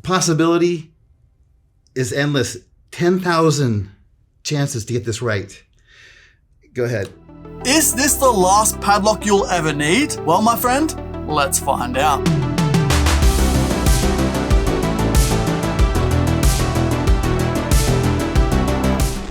possibility is endless. 10,000 chances to get this right. Go ahead. Is this the last padlock you'll ever need? Well, my friend, let's find out.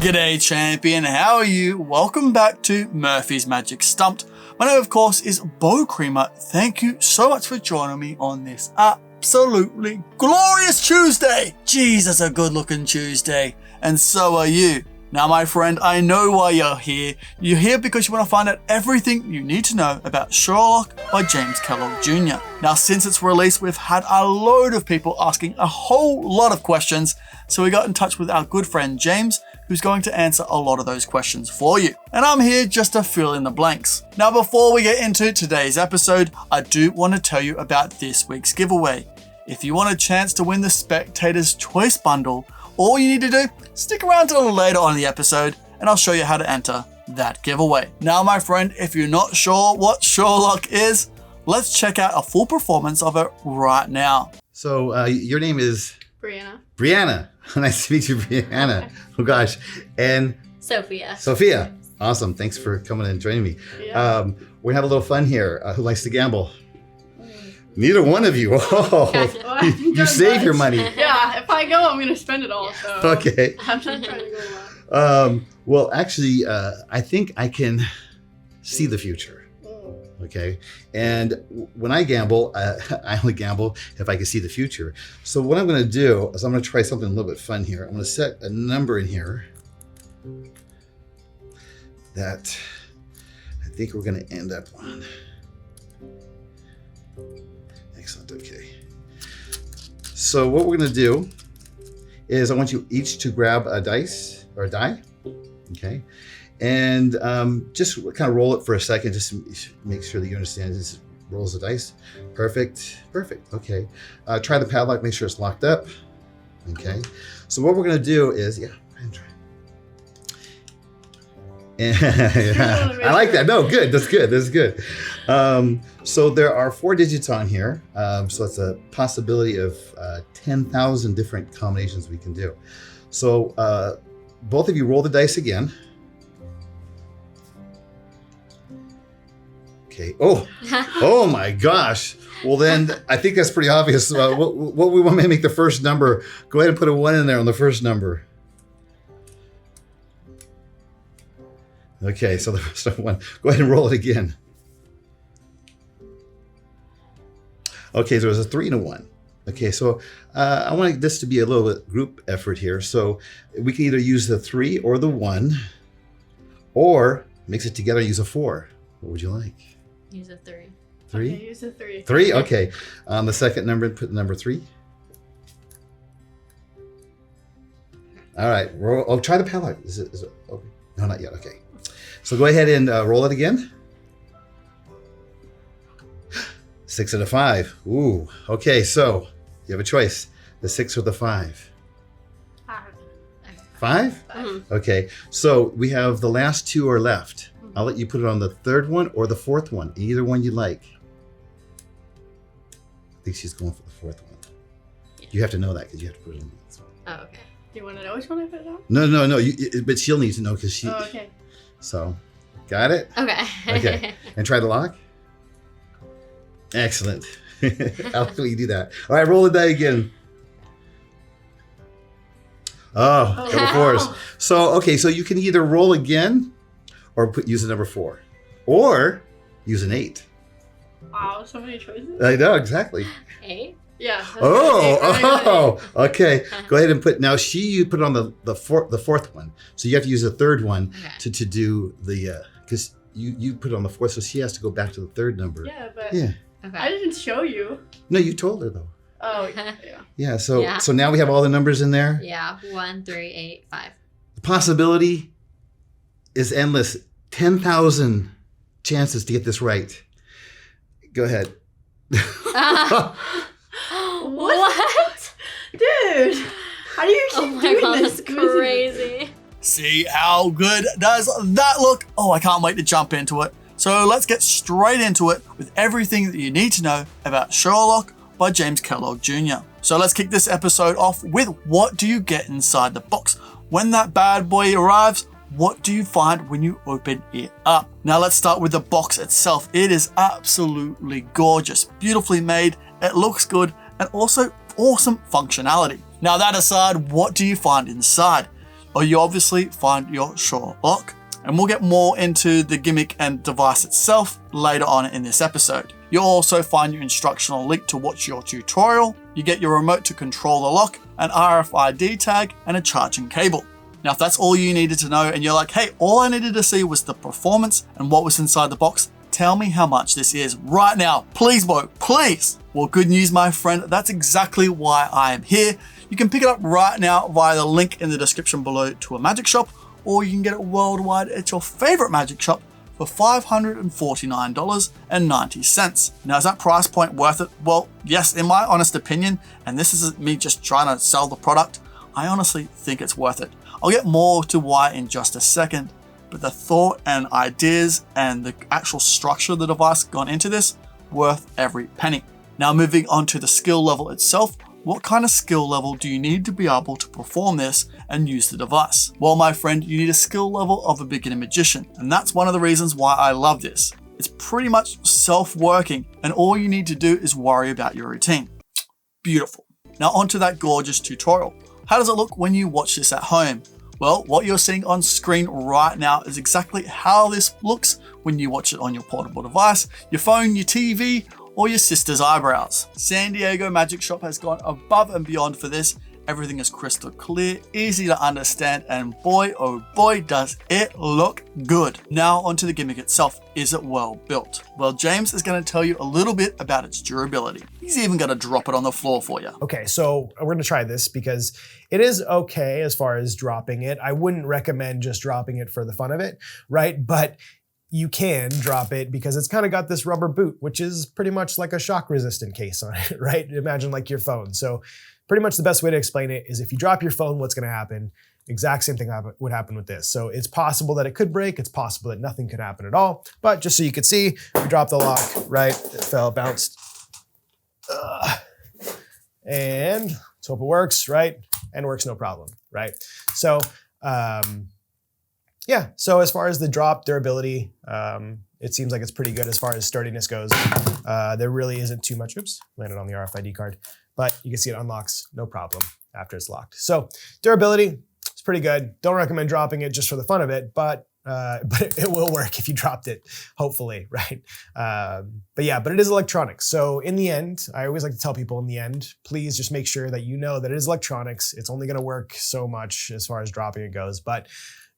G'day champion, how are you? Welcome back to Murphy's Magic Stumped. My name of course is Beau Creamer. Thank you so much for joining me on this absolutely glorious Tuesday. Jesus, a good looking Tuesday. And so are you. Now my friend, I know why you're here. You're here because you want to find out everything you need to know about Sherlock by James Kellogg Jr. Now since its release, we've had a load of people asking a whole lot of questions. So we got in touch with our good friend James, who's going to answer a lot of those questions for you. And I'm here just to fill in the blanks. Now before we get into today's episode, I do want to tell you about this week's giveaway. If you want a chance to win the Spectator's Choice Bundle, all you need to do, stick around till later on in the episode and I'll show you how to enter that giveaway. Now my friend, if you're not sure what Sherlock is, let's check out a full performance of it right now. So your name is? Brianna. Brianna. Nice to meet you, Brianna. Oh gosh. And? Sophia. Sophia. Awesome. Thanks for coming and joining me. Yeah. We're gonna have a little fun here. Who likes to gamble? Neither one of you. Oh, Well, you save your money. Yeah, if I go, I'm going to spend it all. So Okay. I'm not trying to go a lot. Well, actually, I think I can see the future. Okay. And when I gamble, I only gamble if I can see the future. So what I'm going to do is I'm going to try something a little bit fun here. I'm going to set a number in here that I think we're going to end up on. Excellent. Okay. So what we're going to do is I want you each to grab a dice or a die. Okay. And just kind of roll it for a second, just to make sure that you understand this rolls the dice. Perfect. Perfect. Okay. Try the padlock, make sure it's locked up. Okay. So what we're going to do is, I like that. No, good. That's good. That's good. So there are 4 digits on here. So it's a possibility of 10,000 different combinations we can do. So both of you roll the dice again. Okay. Oh my gosh. Well then, I think that's pretty obvious. What we want to make the first number, go ahead and put a 1 in there on the first number. Okay, so the first one, go ahead and roll it again. Okay, so there's a 3 and a 1. Okay, so I want this to be a little bit group effort here. So we can either use the 3 or the 1, or mix it together and use a 4. What would you like? Use a 3. 3? Okay, use a 3. 3? Okay. On the second number, put the number 3. All right. Roll, try the padlock. Is it okay? No, not yet. Okay. So go ahead and roll it again. 6 and a 5. Ooh. Okay, so you have a choice. The 6 or the 5. 5? Okay. So we have the last 2 are left. I'll let you put it on the 3rd one or the 4th one. Either one you like. I think she's going for the 4th one. Yeah. You have to know that because you have to put it on this one. Oh, okay. Do you want to know which one I put it on? No. But she'll need to know because she. Oh, okay. So, got it? Okay. Okay. And try the lock? Excellent. I'll let you do that. All right, roll the die again. Oh, double 4s. So, okay, so you can either roll again or use the number 4. Or use an 8. Wow, so many choices. I know, exactly. 8? Yeah. Okay. Go ahead and put, now you put it on the 4th one. So you have to use the 3rd one to do the, because you put it on the 4th, so she has to go back to the 3rd number. Yeah, but Okay. I didn't show you. No, you told her though. Oh, yeah. Yeah, so now we have all the numbers in there. Yeah, 1, 3, 8, 5. The possibility is endless. 10,000 chances to get this right. Go ahead. What? Dude, how do you keep doing this? That's crazy. See how good does that look? Oh, I can't wait to jump into it. So let's get straight into it with everything that you need to know about Sherlock by James Kellogg Jr. So let's kick this episode off with what do you get inside the box? When that bad boy arrives, what do you find when you open it up? Now let's start with the box itself. It is absolutely gorgeous, beautifully made, it looks good, and also awesome functionality. Now that aside, what do you find inside? Well, you obviously find your Sure lock, and we'll get more into the gimmick and device itself later on in this episode. You'll also find your instructional link to watch your tutorial. You get your remote to control the lock, an RFID tag, and a charging cable. Now, if that's all you needed to know and you're like, hey, all I needed to see was the performance and what was inside the box, tell me how much this is right now. Please, Beau, please. Well, good news, my friend. That's exactly why I am here. You can pick it up right now via the link in the description below to a magic shop, or you can get it worldwide at your favorite magic shop for $549.90. Now, is that price point worth it? Well, yes, in my honest opinion, and this isn't me just trying to sell the product, I honestly think it's worth it. I'll get more to why in just a second, but the thought and ideas and the actual structure of the device gone into this, worth every penny. Now, moving on to the skill level itself, what kind of skill level do you need to be able to perform this and use the device? Well, my friend, you need a skill level of a beginner magician, and that's one of the reasons why I love this. It's pretty much self-working, and all you need to do is worry about your routine. Beautiful. Now onto that gorgeous tutorial. How does it look when you watch this at home? Well, what you're seeing on screen right now is exactly how this looks when you watch it on your portable device, your phone, your TV, or your sister's eyebrows. San Diego Magic Shop has gone above and beyond for this. Everything is crystal clear, easy to understand, and boy, oh boy, does it look good. Now onto the gimmick itself. Is it well built? Well, James is going to tell you a little bit about its durability. He's even going to drop it on the floor for you. Okay, so we're going to try this because it is okay as far as dropping it. I wouldn't recommend just dropping it for the fun of it, right? But you can drop it because it's kind of got this rubber boot, which is pretty much like a shock resistant case on it, right? Imagine like your phone. So pretty much the best way to explain it is if you drop your phone, what's going to happen? Exact same thing would happen with this. So it's possible that it could break. It's possible that nothing could happen at all. But just so you could see, we dropped the lock, right? It fell, bounced. And let's hope it works, right? And works no problem, right? So yeah, so as far as the drop durability, it seems like it's pretty good as far as sturdiness goes. There really isn't too much, oops, landed on the RFID card, but you can see it unlocks no problem after it's locked. So durability, it's pretty good. Don't recommend dropping it just for the fun of it, but it will work if you dropped it, hopefully, right? But it is electronics. So in the end, I always like to tell people in the end, please just make sure that you know that it is electronics. It's only gonna work so much as far as dropping it goes, but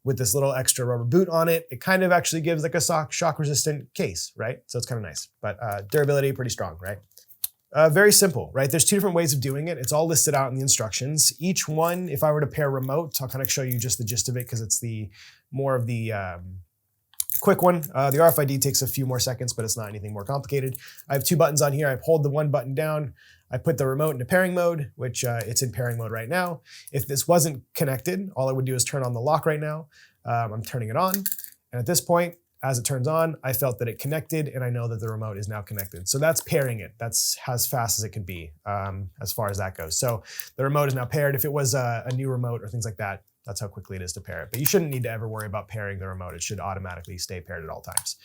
with this little extra rubber boot on it, it kind of actually gives like a shock resistant case, right? So it's kind of nice, but durability pretty strong, right? Very simple, right? There's two different ways of doing it. It's all listed out in the instructions. Each one, if I were to pair remote, I'll kind of show you just the gist of it because it's the more of the quick one. The RFID takes a few more seconds, but it's not anything more complicated. I have two buttons on here. I hold the one button down. I put the remote into pairing mode, which it's in pairing mode right now. If this wasn't connected, all I would do is turn on the lock right now. I'm turning it on. And at this point, as it turns on, I felt that it connected and I know that the remote is now connected. So that's pairing it. That's as fast as it can be as far as that goes. So the remote is now paired. If it was a new remote or things like that, that's how quickly it is to pair it. But you shouldn't need to ever worry about pairing the remote. It should automatically stay paired at all times.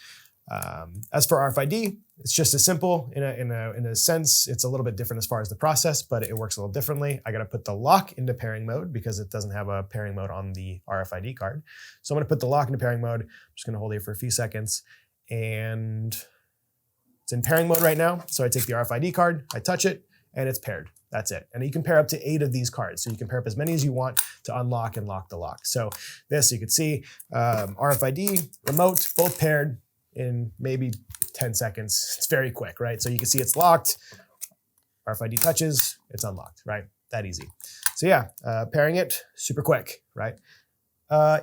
As for RFID, it's just as simple in a sense. It's a little bit different as far as the process, but it works a little differently. I got to put the lock into pairing mode because it doesn't have a pairing mode on the RFID card. So I'm going to put the lock into pairing mode. I'm just going to hold it for a few seconds, and it's in pairing mode right now. So I take the RFID card, I touch it, and it's paired. That's it. And you can pair up to 8 of these cards. So you can pair up as many as you want to unlock and lock the lock. So this, you can see RFID, remote, both paired in maybe 10 seconds. It's very quick, right? So you can see it's locked, RFID touches, it's unlocked, right? That easy. So yeah, pairing it, super quick, right?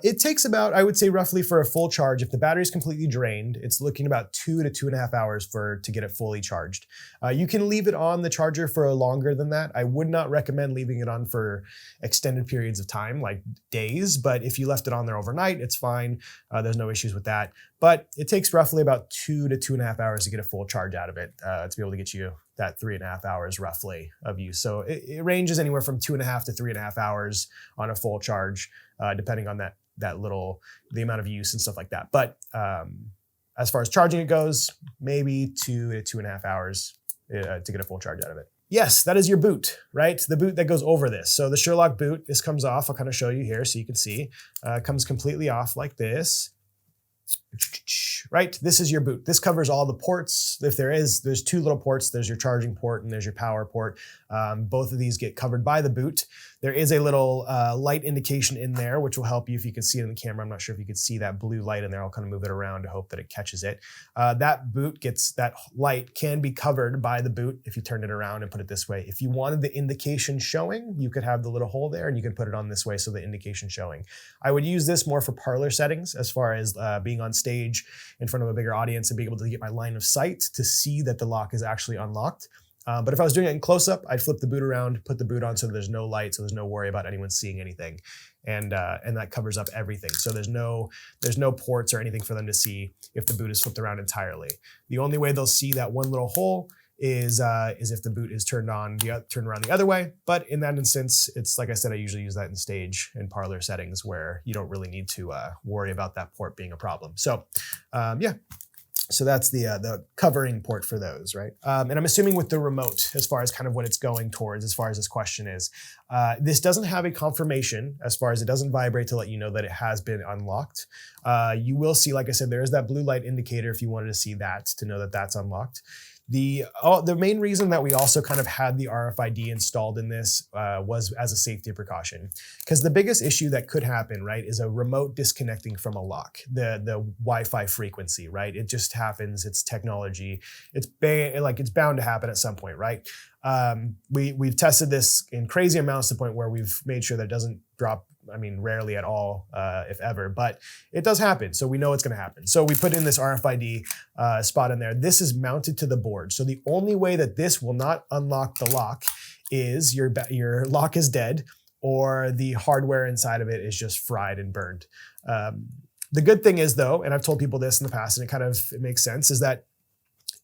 It takes about, I would say roughly for a full charge, if the battery's completely drained, it's looking about 2 to 2.5 hours to get it fully charged. You can leave it on the charger for longer than that. I would not recommend leaving it on for extended periods of time, like days, but if you left it on there overnight, it's fine. There's no issues with that. But it takes roughly about 2 to 2.5 hours to get a full charge out of it to be able to get you that 3.5 hours roughly of use. So it ranges anywhere from 2.5 to 3.5 hours on a full charge, depending on the amount of use and stuff like that. But as far as charging it goes, maybe 2 to 2.5 hours to get a full charge out of it. Yes, that is your boot, right? The boot that goes over this. So the Sherlock boot, this comes off. I'll kind of show you here so you can see. It comes completely off like this. Right, this is your boot. This covers all the ports. If there's 2 little ports. There's your charging port and there's your power port. Both of these get covered by the boot. There is a little light indication in there, which will help you if you can see it in the camera. I'm not sure if you can see that blue light in there. I'll kind of move it around to hope that it catches it. That light can be covered by the boot if you turn it around and put it this way. If you wanted the indication showing, you could have the little hole there and you can put it on this way so the indication showing. I would use this more for parlor settings as far as being on stage in front of a bigger audience and being able to get my line of sight to see that the lock is actually unlocked. But if I was doing it in close-up, I'd flip the boot around, put the boot on so there's no light, so there's no worry about anyone seeing anything. And that covers up everything. So there's no ports or anything for them to see if the boot is flipped around entirely. The only way they'll see that one little hole is if the boot is turned around the other way. But in that instance, it's like I said, I usually use that in stage and parlor settings where you don't really need to worry about that port being a problem. So yeah. So that's the covering port for those, right? And I'm assuming with the remote, as far as kind of what it's going towards, as far as this question is, this doesn't have a confirmation as far as it doesn't vibrate to let you know that it has been unlocked. You will see, like I said, there is that blue light indicator if you wanted to see that to know that that's unlocked. The main reason that we also kind of had the RFID installed in this was as a safety precaution, because the biggest issue that could happen, right, is a remote disconnecting from a lock, the Wi-Fi frequency, right? It just happens. It's technology. It's bound to happen at some point, right? We've tested this in crazy amounts to the point where we've made sure that it doesn't drop. I mean, rarely at all, if ever, but it does happen. So we know it's going to happen. So we put in this RFID spot in there. This is mounted to the board. So the only way that this will not unlock the lock is your lock is dead or the hardware inside of it is just fried and burned. The good thing is though, and I've told people this in the past and it makes sense, is that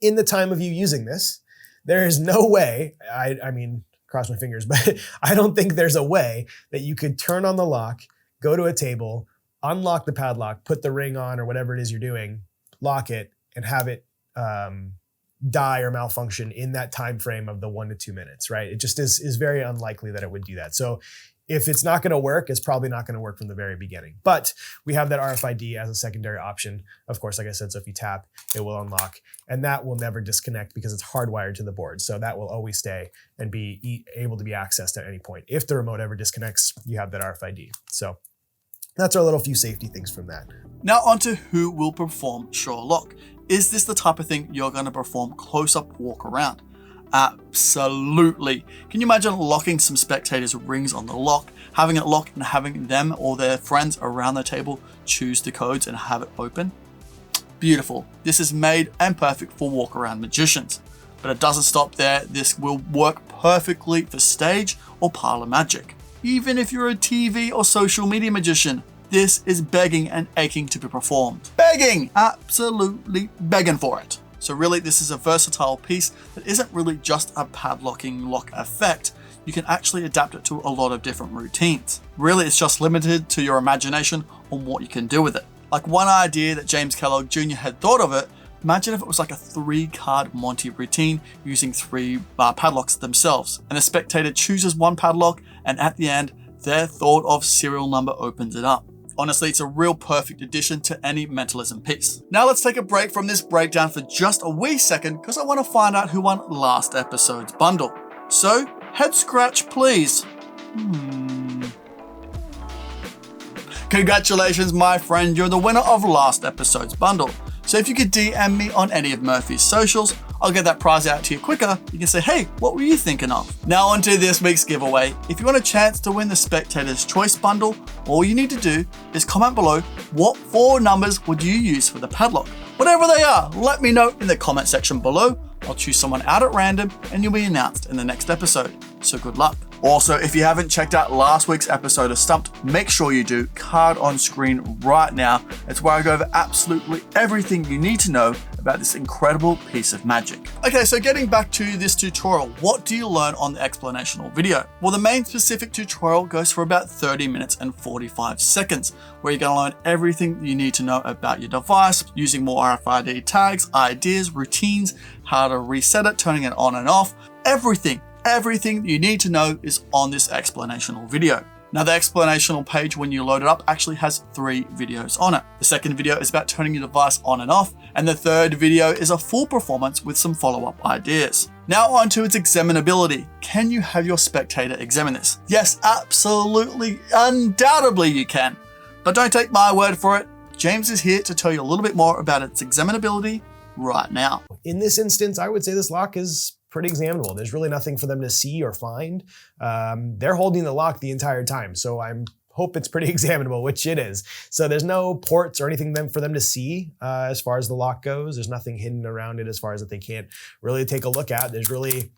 in the time of you using this, there is no way, I mean, cross my fingers, but I don't think there's a way that you could turn on the lock, go to a table, unlock the padlock, put the ring on or whatever it is you're doing, lock it, and have it die or malfunction in that time frame of the 1 to 2 minutes, right? It just is very unlikely that it would do that. So if it's not going to work, it's probably not going to work from the very beginning. But we have that RFID as a secondary option. Of course, like I said, so if you tap, it will unlock. And that will never disconnect because it's hardwired to the board. So that will always stay and be able to be accessed at any point. If the remote ever disconnects, you have that RFID. So that's our little few safety things from that. Now onto who will perform Sherlock. Is this the type of thing you're going to perform close-up walk around? Absolutely. Can you imagine locking some spectators' rings on the lock, having it lock and having them or their friends around the table choose the codes and have it open? Beautiful. This is made and perfect for walk around magicians. But it doesn't stop there. This will work perfectly for stage or parlor magic. Even if you're a TV or social media magician, this is begging and aching to be performed. Begging! Absolutely begging for it. So really, this is a versatile piece that isn't really just a padlocking lock effect. You can actually adapt it to a lot of different routines. Really, it's just limited to your imagination on what you can do with it. Like one idea that James Kellogg Jr. had thought of it, imagine if it was like a 3-card Monty routine using 3 padlocks themselves. And the spectator chooses one padlock and at the end, their thought of serial number opens it up. Honestly, it's a real perfect addition to any mentalism piece. Now let's take a break from this breakdown for just a wee second because I want to find out who won last episode's bundle. So, head scratch please. Congratulations my friend, you're the winner of last episode's bundle. So if you could DM me on any of Murphy's socials, I'll get that prize out to you quicker. You can say, hey, what were you thinking of? Now on to this week's giveaway. If you want a chance to win the Spectator's Choice bundle, all you need to do is comment below what 4 numbers would you use for the padlock. Whatever they are, let me know in the comment section below. I'll choose someone out at random and you'll be announced in the next episode. So good luck. Also, if you haven't checked out last week's episode of Stumped, make sure you do. Card on screen right now. It's where I go over absolutely everything you need to know about this incredible piece of magic. Okay, so getting back to this tutorial, what do you learn on the explanational video? Well, the main specific tutorial goes for about 30 minutes and 45 seconds, where you're gonna learn everything you need to know about your device, using more RFID tags, ideas, routines, how to reset it, turning it on and off, everything you need to know is on this explanational video. Now, the explanational page, when you load it up, actually has 3 videos on it. The second video is about turning your device on and off, and the third video is a full performance with some follow-up ideas. Now on to its examinability. Can you have your spectator examine this? Yes, absolutely, undoubtedly you can. But don't take my word for it. James is here to tell you a little bit more about its examinability right now. In this instance, I would say this lock is pretty examinable. There's really nothing for them to see or find. They're holding the lock the entire time, so I hope it's pretty examinable, which it is. So there's no ports or anything for them to see as far as the lock goes. There's nothing hidden around it as far as that they can't really take a look at. There's really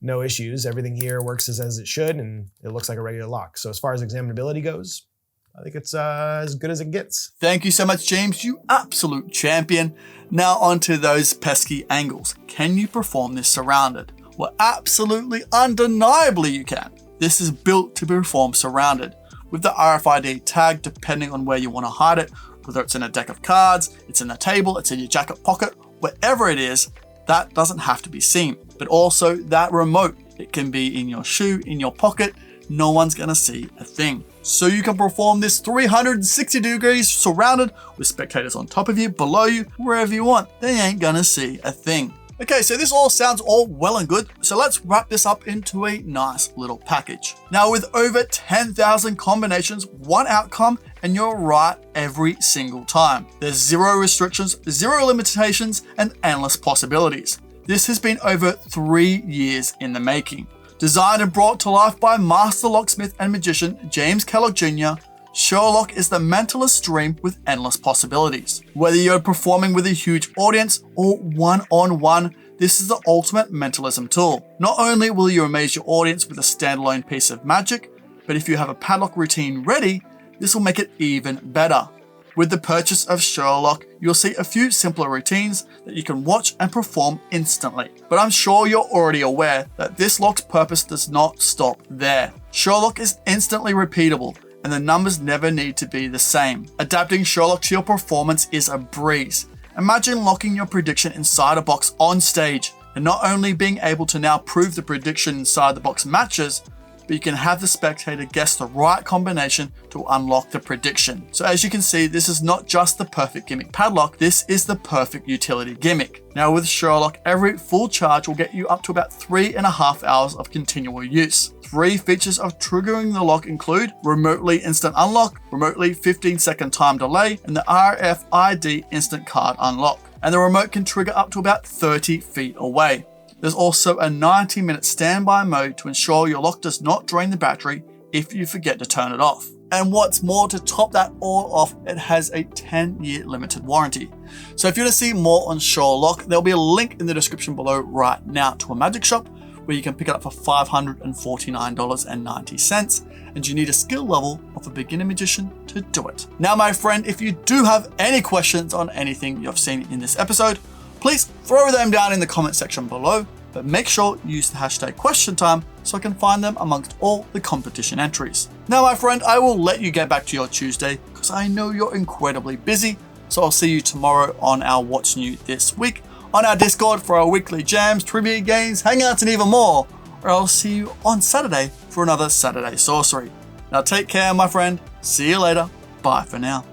no issues. Everything here works as it should, and it looks like a regular lock. So as far as examinability goes, I think it's as good as it gets. Thank you so much, James, you absolute champion. Now onto those pesky angles. Can you perform this surrounded? Well, absolutely, undeniably you can. This is built to be performed surrounded, with the RFID tag depending on where you want to hide it, whether it's in a deck of cards, it's in the table, it's in your jacket pocket, wherever it is, that doesn't have to be seen. But also that remote, it can be in your shoe, in your pocket, no one's gonna see a thing. So you can perform this 360 degrees surrounded with spectators on top of you, below you, wherever you want. They ain't gonna see a thing. Okay, so this all sounds all well and good, so let's wrap this up into a nice little package. Now with over 10,000 combinations, one outcome, and you're right every single time. There's 0 restrictions, 0 limitations, and endless possibilities. This has been over 3 years in the making. Designed and brought to life by master locksmith and magician James Kellogg Jr., Sherlock is the mentalist's dream with endless possibilities. Whether you're performing with a huge audience or one-on-one, this is the ultimate mentalism tool. Not only will you amaze your audience with a standalone piece of magic, but if you have a padlock routine ready, this will make it even better. With the purchase of Sherlock, you'll see a few simpler routines that you can watch and perform instantly. But I'm sure you're already aware that this lock's purpose does not stop there. Sherlock is instantly repeatable, and the numbers never need to be the same. Adapting Sherlock to your performance is a breeze. Imagine locking your prediction inside a box on stage, and not only being able to now prove the prediction inside the box matches, but you can have the spectator guess the right combination to unlock the prediction. So as you can see, this is not just the perfect gimmick padlock, this is the perfect utility gimmick. Now with Sherlock, every full charge will get you up to about 3.5 hours of continual use. 3 features of triggering the lock include remotely instant unlock, remotely 15-second time delay, and the RFID instant card unlock. And the remote can trigger up to about 30 feet away. There's also a 90-minute standby mode to ensure your lock does not drain the battery if you forget to turn it off. And what's more, to top that all off, it has a 10-year limited warranty. So if you want to see more on Sherlock, there'll be a link in the description below right now to a magic shop where you can pick it up for $549.90, and you need a skill level of a beginner magician to do it. Now, my friend, if you do have any questions on anything you've seen in this episode, please throw them down in the comment section below, but make sure you use the hashtag question time so I can find them amongst all the competition entries. Now, my friend, I will let you get back to your Tuesday because I know you're incredibly busy, so I'll see you tomorrow on our What's New This Week, on our Discord for our weekly jams, trivia games, hangouts, and even more, or I'll see you on Saturday for another Saturday Sorcery. Now take care, my friend. See you later. Bye for now.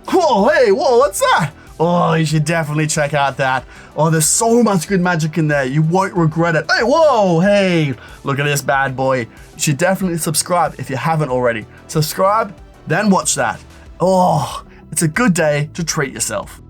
Whoa, hey, whoa, what's that? Oh, you should definitely check out that. Oh, there's so much good magic in there. You won't regret it. Hey, whoa, hey, look at this bad boy. You should definitely subscribe if you haven't already. Subscribe, then watch that. Oh, it's a good day to treat yourself.